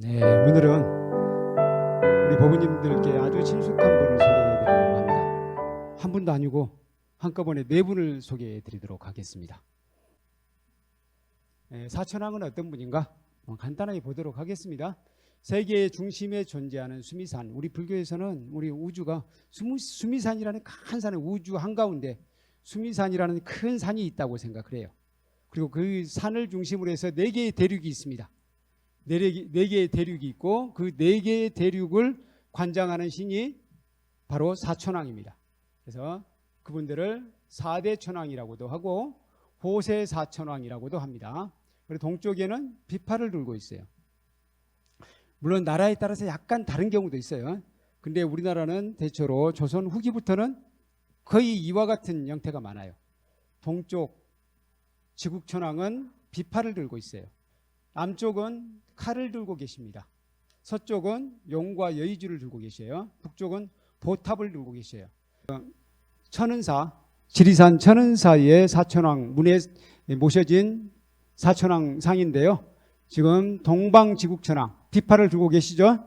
네, 오늘은 우리 법원님들께 아주 친숙한 분을 소개해드리려고 합니다. 한 분도 아니고 한꺼번에 네 분을 소개해드리도록 하겠습니다. 사천왕은 어떤 분인가? 간단하게 보도록 하겠습니다. 세계의 중심에 존재하는 수미산. 우리 불교에서는 우리 우주가 수미산이라는 큰 산의 우주 한가운데 수미산이라는 큰 산이 있다고 생각을 해요. 그리고 그 산을 중심으로 해서 네 개의 대륙이 있습니다. 네 개의 대륙이 있고 그 네 개의 대륙을 관장하는 신이 바로 사천왕입니다. 그래서 그분들을 사대천왕이라고도 하고 호세사천왕이라고도 합니다. 그리고 동쪽에는 비파를 들고 있어요. 물론 나라에 따라서 약간 다른 경우도 있어요. 근데 우리나라는 대체로 조선 후기부터는 거의 이와 같은 형태가 많아요. 동쪽 지국천왕은 비파를 들고 있어요. 남쪽은 칼을 들고 계십니다. 서쪽은 용과 여의주를 들고 계셔요. 북쪽은 보탑을 들고 계셔요. 천은사, 지리산 천은사의 사천왕 문에 모셔진 사천왕 상인데요. 지금 동방지국천왕 비파를 들고 계시죠.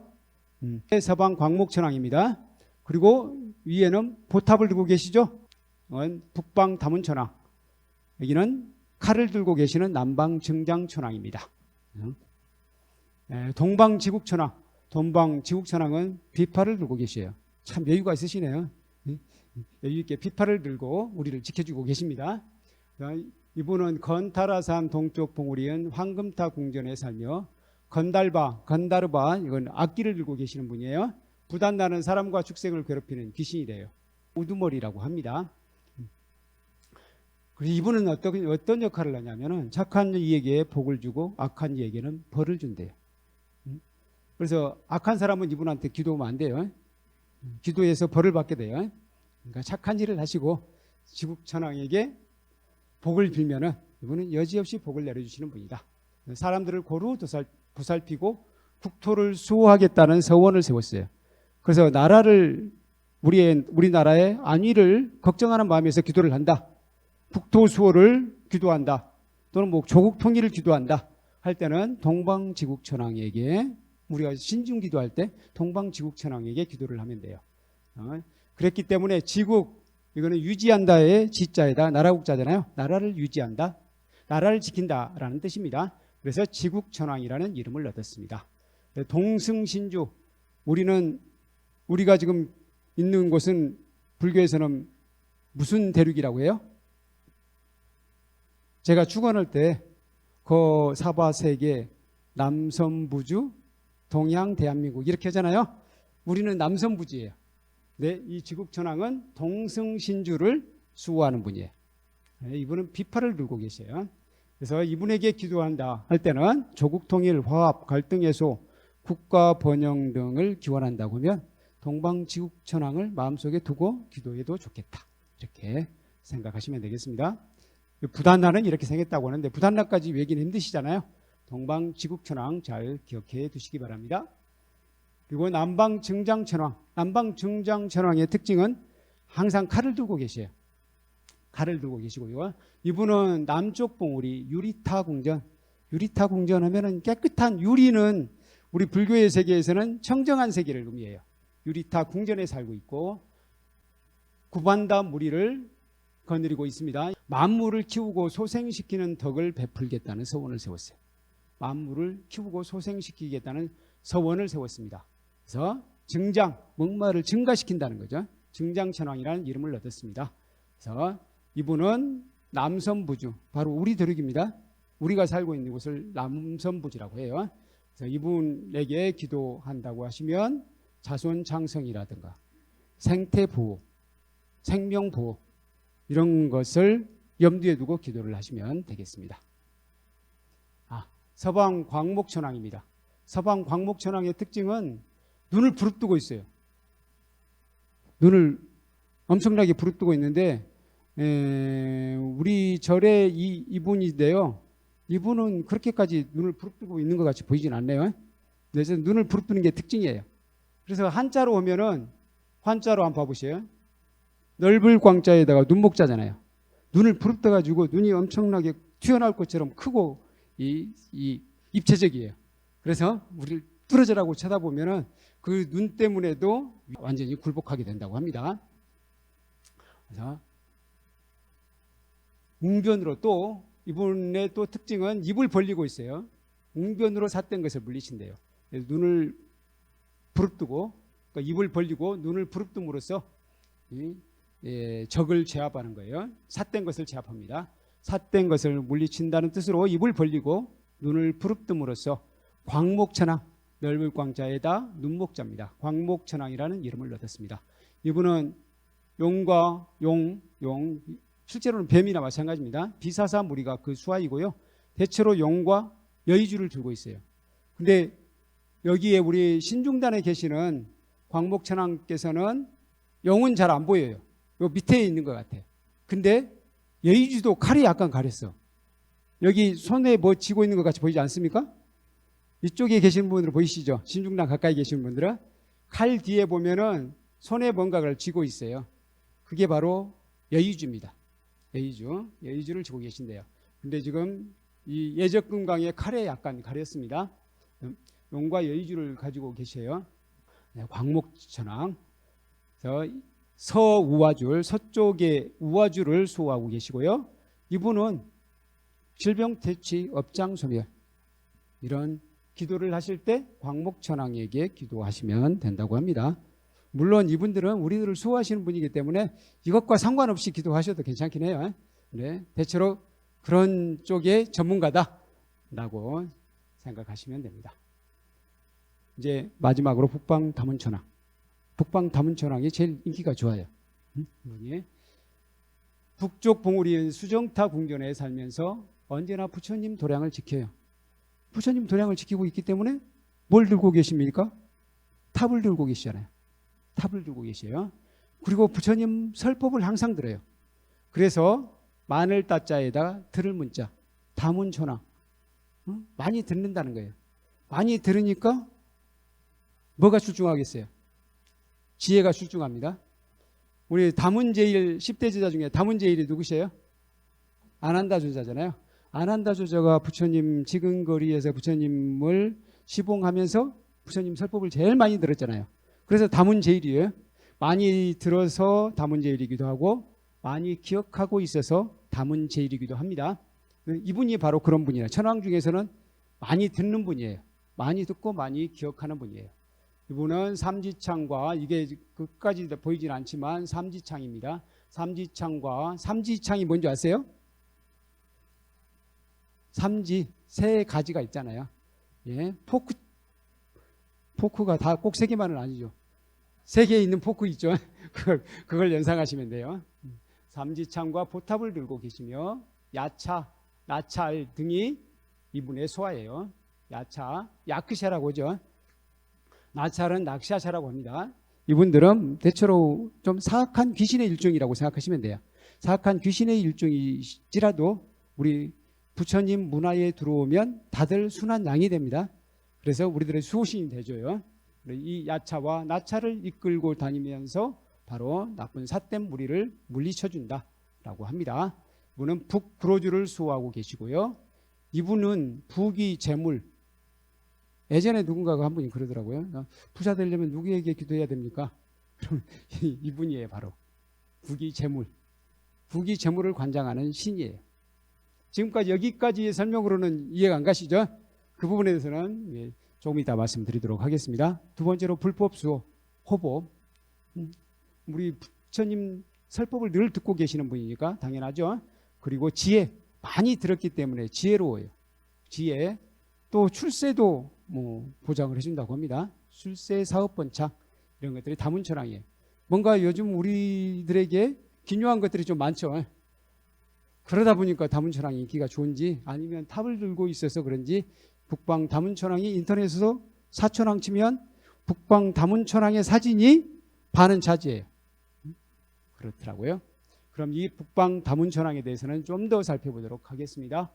서방 광목천왕입니다. 그리고 위에는 보탑을 들고 계시죠. 북방 다문천왕, 여기는 칼을 들고 계시는 남방 증장천왕입니다. 동방지국천왕, 동방지국천왕은 비파를 들고 계셔요. 참 여유가 있으시네요. 여유 있게 비파를 들고 우리를 지켜주고 계십니다. 이분은 건타라산 동쪽 봉우리인 황금타 궁전에 살며 건다르바 이건 악기를 들고 계시는 분이에요. 부단나는 사람과 축생을 괴롭히는 귀신이래요. 우두머리라고 합니다. 그래서 이분은 어떤 역할을 하냐면은 착한 이에게 복을 주고 악한 이에게는 벌을 준대요. 그래서 악한 사람은 이분한테 기도하면 안 돼요. 기도해서 벌을 받게 돼요. 그러니까 착한 일을 하시고 지국천왕에게 복을 빌면은 이분은 여지없이 복을 내려주시는 분이다. 사람들을 고루 보살피고 국토를 수호하겠다는 서원을 세웠어요. 그래서 우리나라의 안위를 걱정하는 마음에서 기도를 한다. 국토 수호를 기도한다. 또는 뭐 조국 통일을 기도한다. 할 때는 동방지국천왕에게 우리가 신중 기도할 때 동방지국천왕에게 기도를 하면 돼요. 그랬기 때문에 지국, 이거는 유지한다의 지자에다 나라국자잖아요. 나라를 유지한다, 나라를 지킨다라는 뜻입니다. 그래서 지국천왕이라는 이름을 얻었습니다. 동승신주, 우리가 지금 있는 곳은 불교에서는 무슨 대륙이라고 해요? 제가 축원할 때 사바세계, 남선부주, 동양 대한민국 이렇게 하잖아요. 우리는 남선부주예요. 네, 이 지국천왕은 동승신주를 수호하는 분이에요. 이분은 비파를 들고 계세요. 그래서 이분에게 기도한다 할 때는 조국통일, 화합, 갈등 해소, 국가 번영 등을 기원한다고 하면 동방지국천왕을 마음속에 두고 기도해도 좋겠다. 이렇게 생각하시면 되겠습니다. 부단나는 이렇게 생겼다고 하는데 부단나까지 외기는 힘드시잖아요. 동방지국천왕 잘 기억해 두시기 바랍니다. 그리고 남방증장천왕, 남방증장천왕의 특징은 항상 칼을 들고 계셔요. 칼을 들고 계시고요. 이분은 남쪽 봉우리 유리타궁전, 유리타궁전 하면은 깨끗한 유리는 우리 불교의 세계에서는 청정한 세계를 의미해요. 유리타궁전에 살고 있고 구반다 무리를 거느리고 있습니다. 만물을 키우고 소생시키는 덕을 베풀겠다는 서원을 세웠어요. 만물을 키우고 소생시키겠다는 서원을 세웠습니다. 그래서 증장, 목마를 증가시킨다는 거죠. 증장천왕이라는 이름을 얻었습니다. 그래서 이분은 남선부주, 바로 우리 대륙입니다. 우리가 살고 있는 곳을 남선부주라고 해요. 그래서 이분에게 기도한다고 하시면 자손장성이라든가 생태보호, 생명보호 이런 것을 염두에 두고 기도를 하시면 되겠습니다. 서방 광목천왕입니다. 서방 광목천왕의 특징은 눈을 부릅뜨고 있어요. 눈을 엄청나게 부릅뜨고 있는데 우리 절에 이분인데요. 이분은 그렇게까지 눈을 부릅뜨고 있는 것 같이 보이진 않네요. 그래서 눈을 부릅뜨는 게 특징이에요. 그래서 한자로 오면은 한자로 한번 봐보세요. 넓을 광자에다가 눈목자잖아요. 눈을 부릅뜨가지고 눈이 엄청나게 튀어나올 것처럼 크고 이 입체적이에요. 그래서 우리를 부러져라고 쳐다보면은 그 눈 때문에도 완전히 굴복하게 된다고 합니다. 그래서 웅변으로 또 이분의 또 특징은 입을 벌리고 있어요. 웅변으로 삿된 것을 물리친대요. 눈을 부릅뜨고 그러니까 입을 벌리고 눈을 부릅뜸으로써 적을 제압하는 거예요. 삿된 것을 제압합니다. 삿된 것을 물리친다는 뜻으로 입을 벌리고 눈을 부릅뜸으로써 광목천왕, 넓을 광자에다 눈목자입니다. 광목천왕이라는 이름을 얻었습니다. 이분은 용과 용 실제로는 뱀이나 마찬가지입니다. 비사사 무리가 그 수하이고요. 대체로 용과 여의주를 들고 있어요. 근데 여기에 우리 신중단에 계시는 광목천왕께서는 용은 잘 안 보여요. 요 밑에 있는 것 같아. 근데 여의주도 칼이 약간 가렸어. 여기 손에 뭐 쥐고 있는 것 같이 보이지 않습니까? 이쪽에 계신 분들은 보이시죠? 신중단 가까이 계시는 분들은 칼 뒤에 보면은 손에 뭔가를 쥐고 있어요. 그게 바로 여의주입니다. 여의주를 쥐고 계신데요. 근데 지금 이 예적금강의 칼에 약간 가렸습니다. 용과 여의주를 가지고 계셔요. 광목천왕. 서우화줄, 서쪽에 우화줄을 수호하고 계시고요. 이분은 질병 퇴치, 업장 소멸 이런 기도를 하실 때 광목천왕에게 기도하시면 된다고 합니다. 물론 이분들은 우리들을 수호하시는 분이기 때문에 이것과 상관없이 기도하셔도 괜찮긴 해요. 네, 대체로 그런 쪽의 전문가다라고 생각하시면 됩니다. 이제 마지막으로 북방다문천왕. 북방다문천왕이 제일 인기가 좋아요. 북쪽 봉우리인 수정타 궁전에 살면서 언제나 부처님 도량을 지켜요. 부처님 도량을 지키고 있기 때문에 뭘 들고 계십니까? 탑을 들고 계시잖아요. 탑을 들고 계셔요. 그리고 부처님 설법을 항상 들어요. 그래서 마늘 따자에다가 들을 문자, 다문천왕. 많이 듣는다는 거예요. 많이 들으니까 뭐가 출중하겠어요? 지혜가 출중합니다. 우리 다문제일 10대 제자 중에 다문제일이 누구세요? 아난다조자잖아요. 아난다조자가 부처님 지근거리에서 부처님을 시봉하면서 부처님 설법을 제일 많이 들었잖아요. 그래서 다문제일이에요. 많이 들어서 다문제일이기도 하고 많이 기억하고 있어서 다문제일이기도 합니다. 이분이 바로 그런 분이에요. 천왕 중에서는 많이 듣는 분이에요. 많이 듣고 많이 기억하는 분이에요. 이분은 삼지창과 이게 끝까지 보이진 않지만 삼지창입니다. 삼지창이 뭔지 아세요? 삼지 세 가지가 있잖아요. 예, 포크가 다 꼭 세 개만은 아니죠. 세 개 있는 포크 있죠. 그걸 연상하시면 돼요. 삼지창과 보탑을 들고 계시며 야차, 나찰 등이 이분의 소화예요. 야차, 야크샤라고 하죠. 나찰은 낙샤샤라고 합니다. 이분들은 대체로 좀 사악한 귀신의 일종이라고 생각하시면 돼요. 사악한 귀신의 일종이지라도 우리 부처님 문화에 들어오면 다들 순한 양이 됩니다. 그래서 우리들의 수호신이 되줘요. 이 야차와 나차를 이끌고 다니면서 바로 나쁜 삿된 무리를 물리쳐준다라고 합니다. 이분은 북구로주를 수호하고 계시고요. 이분은 북이 재물. 예전에 누군가가 한 분이 그러더라고요. 부자 되려면 누구에게 기도해야 됩니까? 그럼 이분이에요. 바로 북이 재물. 북이 재물을 관장하는 신이에요. 지금까지 여기까지의 설명으로는 이해가 안 가시죠? 그 부분에 대해서는 조금 이따 말씀드리도록 하겠습니다. 두 번째로 불법 수호, 호법. 우리 부처님 설법을 늘 듣고 계시는 분이니까 당연하죠. 그리고 지혜, 많이 들었기 때문에 지혜로워요. 지혜, 또 출세도 보장을 해준다고 합니다. 출세 사업번창 이런 것들이 다문천왕이에요. 뭔가 요즘 우리들에게 기묘한 것들이 좀 많죠. 그러다 보니까 다문천왕이 인기가 좋은지 아니면 탑을 들고 있어서 그런지 북방 다문천왕이 인터넷에서 사천왕 치면 북방 다문천왕의 사진이 반은 차지해요. 그렇더라고요. 그럼 이 북방 다문천왕에 대해서는 좀 더 살펴보도록 하겠습니다.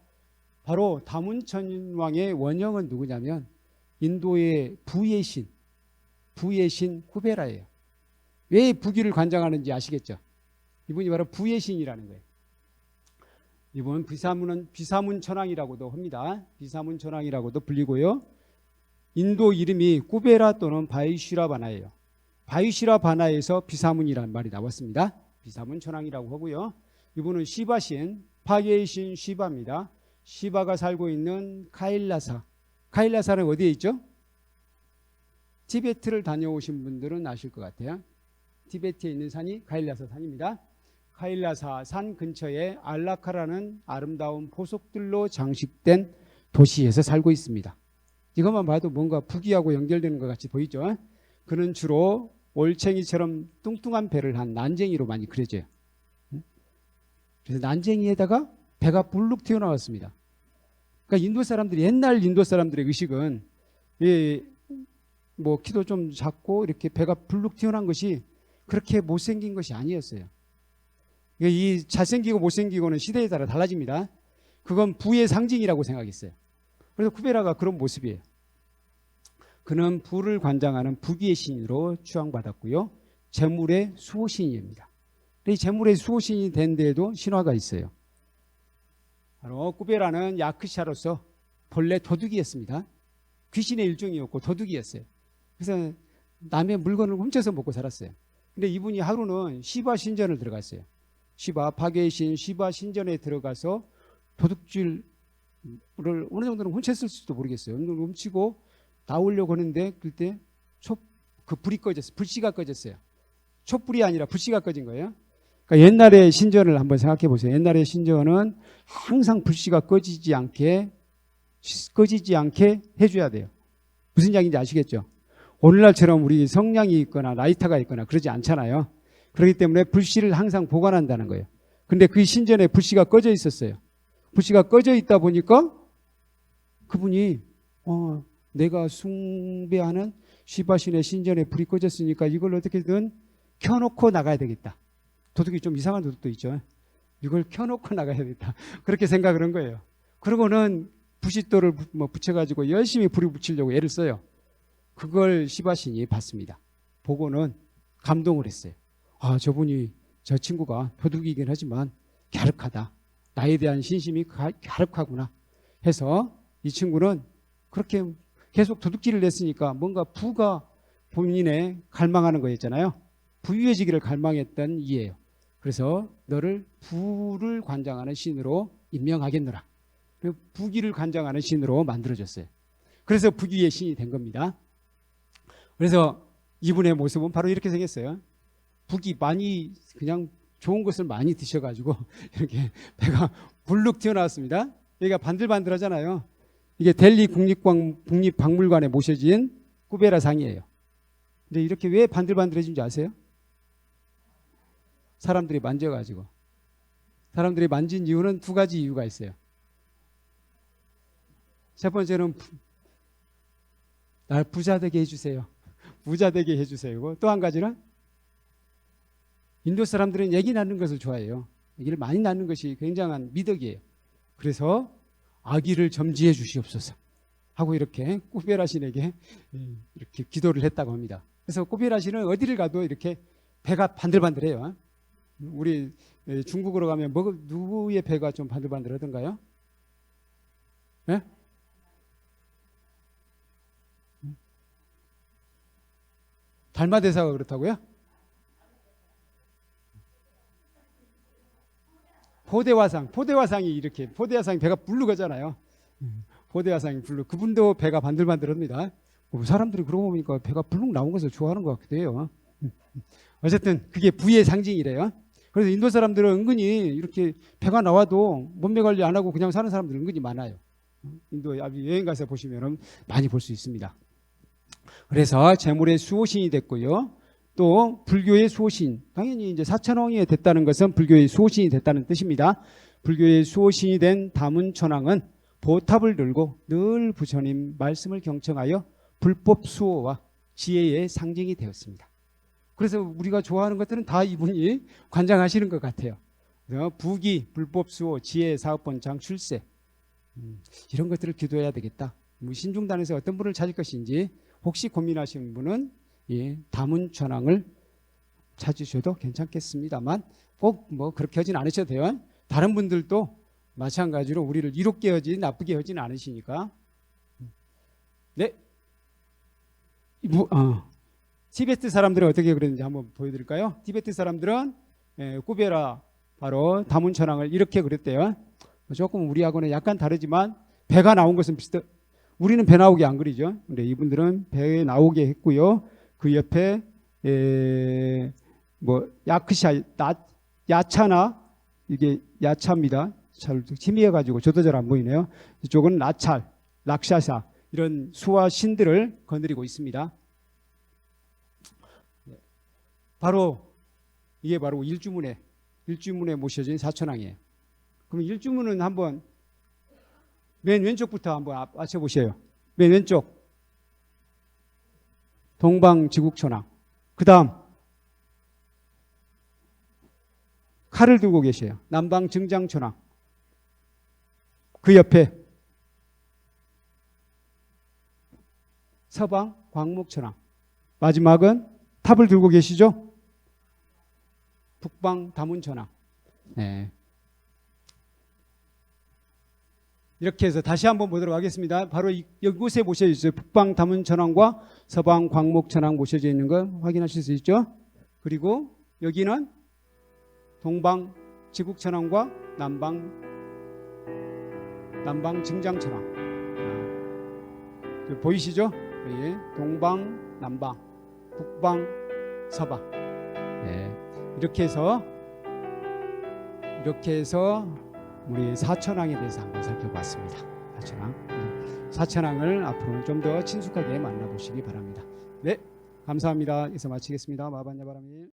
바로 다문천왕의 원형은 누구냐면 인도의 부의 신 후베라예요. 왜 부귀를 관장하는지 아시겠죠? 이분이 바로 부의 신이라는 거예요. 이분 비사문천왕이라고도 합니다. 비사문천왕이라고도 불리고요. 인도 이름이 쿠베라 또는 바이쉬라바나예요. 바이쉬라바나에서 비사문이라는 말이 나왔습니다. 비사문 천왕이라고 하고요. 이분은 시바신, 파괴의 신 시바입니다. 시바가 살고 있는 카일라사. 카일라사는 어디에 있죠? 티베트를 다녀오신 분들은 아실 것 같아요. 티베트에 있는 산이 카일라사 산입니다. 카일라사 산 근처에 알라카라는 아름다운 보석들로 장식된 도시에서 살고 있습니다. 이것만 봐도 뭔가 부귀하고 연결되는 것 같이 보이죠? 그는 주로 올챙이처럼 뚱뚱한 배를 한 난쟁이로 많이 그려져요. 그래서 난쟁이에다가 배가 불룩 튀어나왔습니다. 그러니까 인도 사람들이, 옛날 인도 사람들의 의식은 뭐 키도 좀 작고 이렇게 배가 불룩 튀어나온 것이 그렇게 못생긴 것이 아니었어요. 이 잘생기고 못생기고는 시대에 따라 달라집니다. 그건 부의 상징이라고 생각했어요. 그래서 쿠베라가 그런 모습이에요. 그는 부를 관장하는 부귀의 신으로 추앙받았고요. 재물의 수호신입니다. 이 재물의 수호신이 된 데에도 신화가 있어요. 바로 쿠베라는 야크샤로서 본래 도둑이었습니다. 귀신의 일종이었고 도둑이었어요. 그래서 남의 물건을 훔쳐서 먹고 살았어요. 근데 이분이 하루는 시바 신전을 들어갔어요. 시바, 파괴의 신 시바 신전에 들어가서 도둑질을 어느 정도는 훔쳤을지도 모르겠어요. 어느 정도 훔치고 나오려고 하는데 그때 그 불이 꺼졌어요. 불씨가 꺼졌어요. 촛불이 아니라 불씨가 꺼진 거예요. 그러니까 옛날의 신전을 한번 생각해 보세요. 옛날의 신전은 항상 불씨가 꺼지지 않게 해줘야 돼요. 무슨 이야기인지 아시겠죠? 오늘날처럼 우리 성냥이 있거나 라이터가 있거나 그러지 않잖아요. 그렇기 때문에 불씨를 항상 보관한다는 거예요. 근데 그 신전에 불씨가 꺼져 있었어요. 불씨가 꺼져 있다 보니까 그분이 내가 숭배하는 시바신의 신전에 불이 꺼졌으니까 이걸 어떻게든 켜놓고 나가야 되겠다. 도둑이 좀 이상한 도둑도 있죠. 이걸 켜놓고 나가야 되겠다. 그렇게 생각을 한 거예요. 그러고는 부싯돌을 붙여가지고 열심히 불을 붙이려고 애를 써요. 그걸 시바신이 봤습니다. 보고는 감동을 했어요. 저분이, 저 친구가 도둑이긴 하지만 갸륵하다. 나에 대한 신심이 갸륵하구나 해서 이 친구는 그렇게 계속 도둑질을 했으니까 뭔가 부가 본인의 갈망하는 거였잖아요. 부유해지기를 갈망했던 이예요. 그래서 너를 부를 관장하는 신으로 임명하겠노라. 부귀를 관장하는 신으로 만들어졌어요. 그래서 부귀의 신이 된 겁니다. 그래서 이분의 모습은 바로 이렇게 생겼어요. 부귀 많이, 그냥 좋은 것을 많이 드셔가지고 이렇게 배가 불룩 튀어나왔습니다. 여기가 반들반들하잖아요. 이게 델리 국립박물관에 모셔진 쿠베라 상이에요. 근데 이렇게 왜 반들반들해진지 아세요? 사람들이 만져가지고. 사람들이 만진 이유는 두 가지 이유가 있어요. 첫 번째는 날 부자 되게 해주세요. 부자 되게 해주세요. 또 한 가지는 인도 사람들은 얘기 나누는 것을 좋아해요. 얘기를 많이 나누는 것이 굉장한 미덕이에요. 그래서 아기를 점지해 주시옵소서 하고 이렇게 쿠베라 신에게 이렇게 기도를 했다고 합니다. 그래서 쿠베라 신은 어디를 가도 이렇게 배가 반들반들해요. 우리 중국으로 가면 누구의 배가 좀 반들반들하던가요? 네? 달마대사가 그렇다고요? 포대화상이 이렇게, 포대화상이 배가 불룩하잖아요. 포대화상이 불룩. 그분도 배가 반들반들합니다. 사람들이 그러고 보니까 배가 불룩 나온 것을 좋아하는 것 같기도 해요. 어쨌든 그게 부의 상징이래요. 그래서 인도 사람들은 은근히 이렇게 배가 나와도 몸매 관리 안 하고 그냥 사는 사람들 은근히 많아요. 인도 여행 가서 보시면 많이 볼 수 있습니다. 그래서 재물의 수호신이 됐고요. 또 불교의 수호신, 당연히 이제 사천왕이 됐다는 것은 불교의 수호신이 됐다는 뜻입니다. 불교의 수호신이 된 다문천왕은 보탑을 들고 늘 부처님 말씀을 경청하여 불법 수호와 지혜의 상징이 되었습니다. 그래서 우리가 좋아하는 것들은 다 이분이 관장하시는 것 같아요. 부귀, 불법 수호, 지혜, 사업번창, 출세, 이런 것들을 기도해야 되겠다. 신중단에서 어떤 분을 찾을 것인지 혹시 고민하시는 분은 다문천왕을 찾으셔도 괜찮겠습니다만 꼭 그렇게 하진 않으셔도 돼요. 다른 분들도 마찬가지로 우리를 이롭게 하지 나쁘게 하지는 않으시니까. 네, 티베트 사람들은 어떻게 그랬는지 한번 보여드릴까요? 티베트 사람들은 꾸베라 바로 다문천왕을 이렇게 그렸대요. 조금 우리하고는 약간 다르지만 배가 나온 것은 비슷해. 우리는 배 나오게 안 그리죠. 근데 이분들은 배 나오게 했고요. 그 옆에 뭐 야크샤, 야차나 이게 야차입니다. 잘 희미해가지고 저도 잘 안 보이네요. 이쪽은 라찰, 락샤사 이런 수와 신들을 거느리고 있습니다. 바로 이게 바로 일주문에 모셔진 사천왕이에요. 그럼 일주문은 한번 맨 왼쪽부터 한번 맞춰보세요. 맨 왼쪽 동방지국천왕. 그 다음 칼을 들고 계세요. 남방증장천왕. 그 옆에 서방광목천왕. 마지막은 탑을 들고 계시죠? 북방다문천왕. 네. 이렇게 해서 다시 한번 보도록 하겠습니다. 바로 이곳에 모셔져 있어요. 북방다문천왕과 서방광목천왕 모셔져 있는 거 확인하실 수 있죠? 그리고 여기는 동방지국천왕과 남방증장천왕. 보이시죠? 예. 동방, 남방, 북방, 서방. 예. 이렇게 해서 우리 사천왕에 대해서 한번 살펴봤습니다. 사천왕을 앞으로는 좀 더 친숙하게 만나보시기 바랍니다. 네, 감사합니다. 이상 마치겠습니다. 마반야바람이.